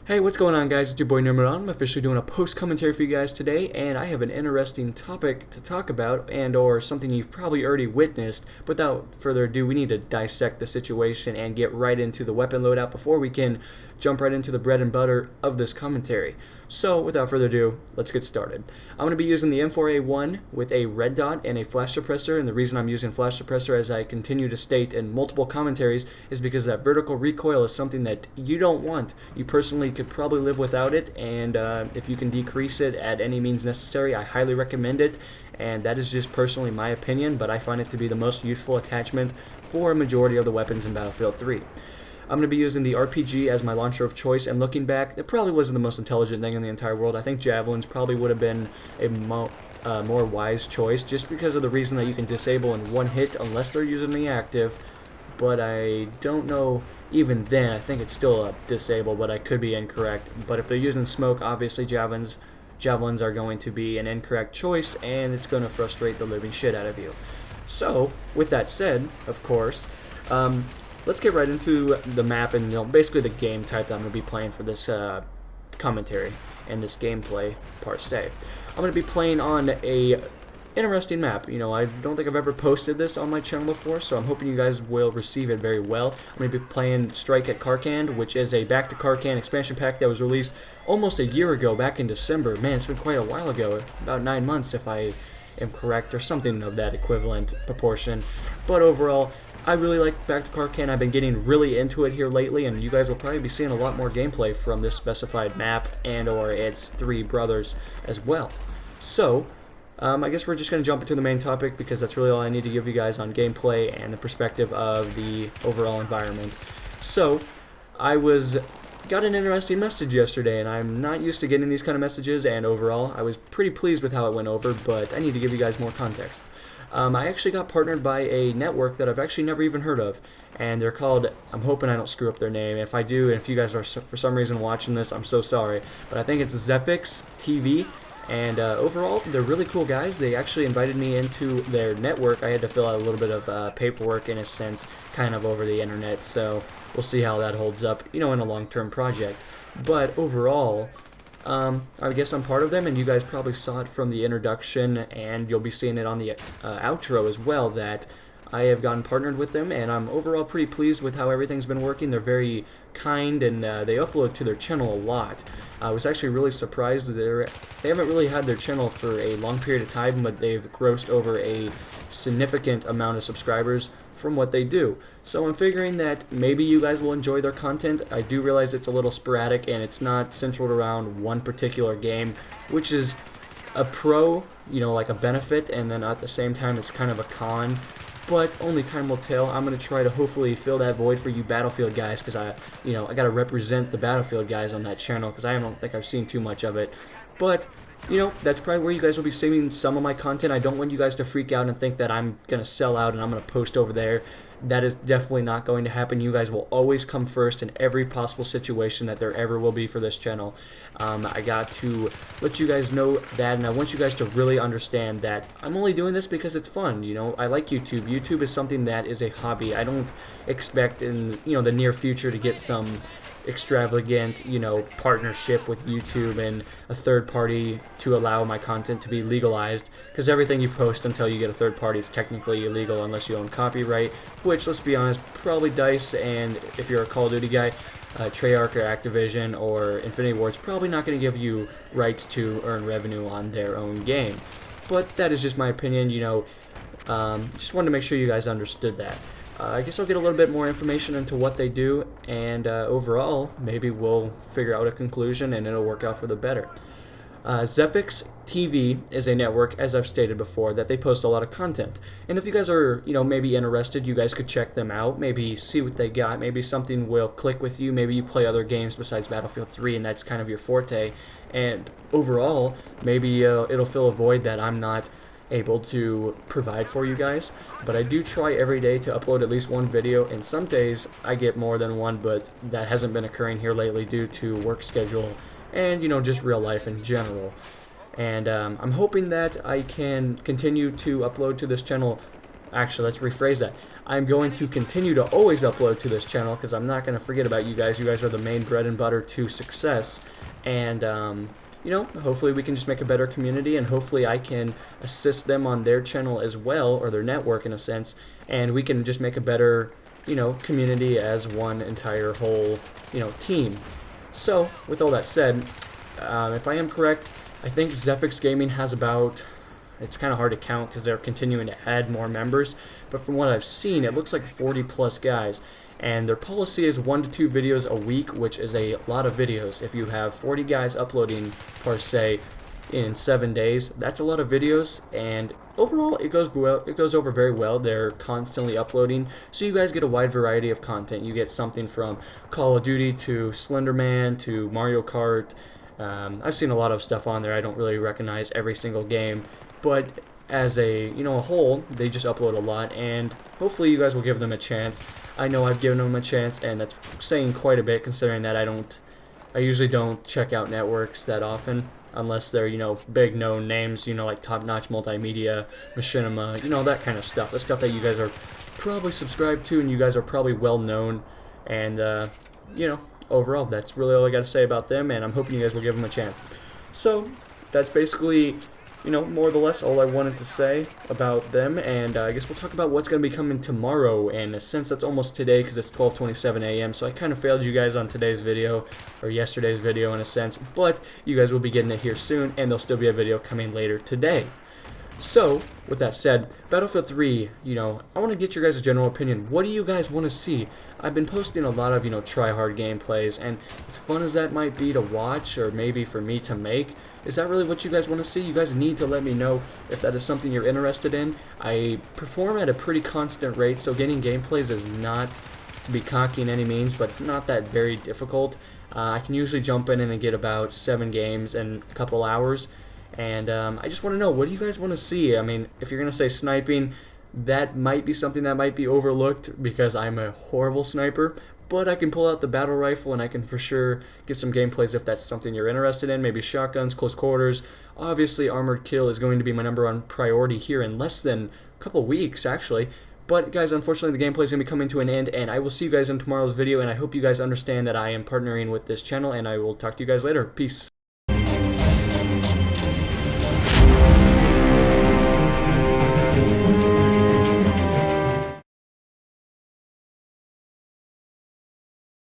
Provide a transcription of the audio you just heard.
Hey, what's going on, guys? It's your boy Numberon. I'm officially doing a post commentary for you guys today, and I have an interesting topic to talk about, or something you've probably already witnessed. Without further ado, we need to dissect the situation and get right into the weapon loadout before we can jump right into the bread and butter of this commentary. So, without further ado, let's get started. I'm going to be using the M4A1 with a red dot and a flash suppressor, and the reason I'm using flash suppressor, as I continue to state in multiple commentaries, is because that vertical recoil is something that you don't want. You personally could probably live without it, and if you can decrease it at any means necessary, I highly recommend it. And that is just personally my opinion, but I find it to be the most useful attachment for a majority of the weapons in Battlefield 3. I'm going to be using the RPG as my launcher of choice, and looking back, it probably wasn't the most intelligent thing in the entire world. I think javelins probably would have been a more wise choice, just because of the reason that you can disable in one hit unless they're using the active. But I don't know, even then, I think it's still a disable, but I could be incorrect. But if they're using smoke, obviously javelins are going to be an incorrect choice, and it's going to frustrate the living shit out of you. So, with that said, of course, let's get right into the map and basically the game type that I'm going to be playing for this commentary and this gameplay per se. I'm going to be playing on a interesting map. I don't think I've ever posted this on my channel before, so I'm hoping you guys will receive it very well. I'm going to be playing Strike at Karkand, which is a Back to Karkand expansion pack that was released almost a year ago, back in December. Man, it's been quite a while ago, about 9 months if I am correct, or something of that equivalent proportion. But overall, I really like Back to Karkand. I've been getting really into it here lately, and you guys will probably be seeing a lot more gameplay from this specified map and/or its three brothers as well. So, I guess we're just going to jump into the main topic, because that's really all I need to give you guys on gameplay and the perspective of the overall environment. So, got an interesting message yesterday, and I'm not used to getting these kind of messages, and overall I was pretty pleased with how it went over, but I need to give you guys more context. I actually got partnered by a network that I've actually never even heard of, and they're called, I'm hoping I don't screw up their name. If I do, and if you guys are for some reason watching this, I'm so sorry, but I think it's ZephixTV. And overall, they're really cool guys. They actually invited me into their network. I had to fill out a little bit of paperwork, in a sense, kind of over the internet, so we'll see how that holds up, in a long-term project. But overall, I guess I'm part of them, and you guys probably saw it from the introduction, and you'll be seeing it on the outro as well, that I have gotten partnered with them, and I'm overall pretty pleased with how everything's been working. They're very kind, and they upload to their channel a lot. I was actually really surprised that they haven't really had their channel for a long period of time, but they've grossed over a significant amount of subscribers from what they do. So I'm figuring that maybe you guys will enjoy their content. I do realize it's a little sporadic, and it's not centered around one particular game, which is a pro, like a benefit, and then at the same time it's kind of a con. But only time will tell. I'm going to try to hopefully fill that void for you Battlefield guys, because I got to represent the Battlefield guys on that channel, because I don't think I've seen too much of it. But, that's probably where you guys will be seeing some of my content. I don't want you guys to freak out and think that I'm going to sell out and I'm going to post over there. That is definitely not going to happen. You guys will always come first in every possible situation that there ever will be for this channel. I got to let you guys know that, and I want you guys to really understand that I'm only doing this because it's fun. I like YouTube. YouTube is something that is a hobby. I don't expect in the near future to get some extravagant partnership with YouTube and a third party to allow my content to be legalized, because everything you post until you get a third party is technically illegal unless you own copyright, which, let's be honest, probably DICE, and if you're a Call of Duty guy, Treyarch or Activision or Infinity Ward's probably not going to give you rights to earn revenue on their own game. But that is just my opinion. Just wanted to make sure you guys understood that. I guess I'll get a little bit more information into what they do, and overall, maybe we'll figure out a conclusion and it'll work out for the better. ZephixTV is a network, as I've stated before, that they post a lot of content. And if you guys are, maybe interested, you guys could check them out, maybe see what they got, maybe something will click with you, maybe you play other games besides Battlefield 3 and that's kind of your forte. And overall, maybe it'll fill a void that I'm not able to provide for you guys. But I do try every day to upload at least one video, and some days I get more than one, but that hasn't been occurring here lately due to work schedule and just real life in general. And I'm hoping that I can continue to upload to this channel actually, let's rephrase that. I'm going to continue to always upload to this channel because I'm not going to forget about you guys. You guys are the main bread and butter to success. And, you know, hopefully we can just make a better community, and hopefully I can assist them on their channel as well, or their network in a sense, and we can just make a better, you know, community as one entire whole, you know, team. So, with all that said, if I am correct, I think Zephix Gaming has about, it's kind of hard to count because they're continuing to add more members, but from what I've seen, it looks like 40 plus guys, and their policy is 1 to 2 videos a week, which is a lot of videos. If you have 40 guys uploading per se in 7 days, that's a lot of videos, and overall it goes well. It goes over very well. They're constantly uploading, so you guys get a wide variety of content. You get something from Call of Duty to Slenderman to Mario Kart. I've seen a lot of stuff on there. I don't really recognize every single game, but as a, you know, a whole, they just upload a lot, and hopefully you guys will give them a chance. I know I've given them a chance, and that's saying quite a bit considering that I usually don't check out networks that often unless they're, you know, big known names, you know, like Top Notch Multimedia, Machinima, you know, that kind of stuff. The stuff that you guys are probably subscribed to and you guys are probably well known, and you know, overall that's really all I got to say about them, and I'm hoping you guys will give them a chance. So that's basically, you know, more or less all I wanted to say about them, and I guess we'll talk about what's going to be coming tomorrow, and since that's almost today because it's 12:27 a.m., so I kind of failed you guys on today's video, or yesterday's video in a sense, but you guys will be getting it here soon, and there'll still be a video coming later today. So, with that said, Battlefield 3, you know, I want to get your guys' general opinion. What do you guys want to see? I've been posting a lot of, you know, try-hard gameplays, and as fun as that might be to watch, or maybe for me to make, is that really what you guys want to see? You guys need to let me know if that is something you're interested in. I perform at a pretty constant rate, so getting gameplays is not to be cocky in any means, but it's not that very difficult. I can usually jump in and get about 7 games in a couple hours. And I just want to know, what do you guys want to see? I mean, if you're going to say sniping, that might be something that might be overlooked because I'm a horrible sniper. But I can pull out the battle rifle and I can for sure get some gameplays if that's something you're interested in. Maybe shotguns, close quarters. Obviously, armored kill is going to be my #1 priority here in less than a couple weeks, actually. But guys, unfortunately, the gameplay is going to be coming to an end, and I will see you guys in tomorrow's video, and I hope you guys understand that I am partnering with this channel, and I will talk to you guys later. Peace.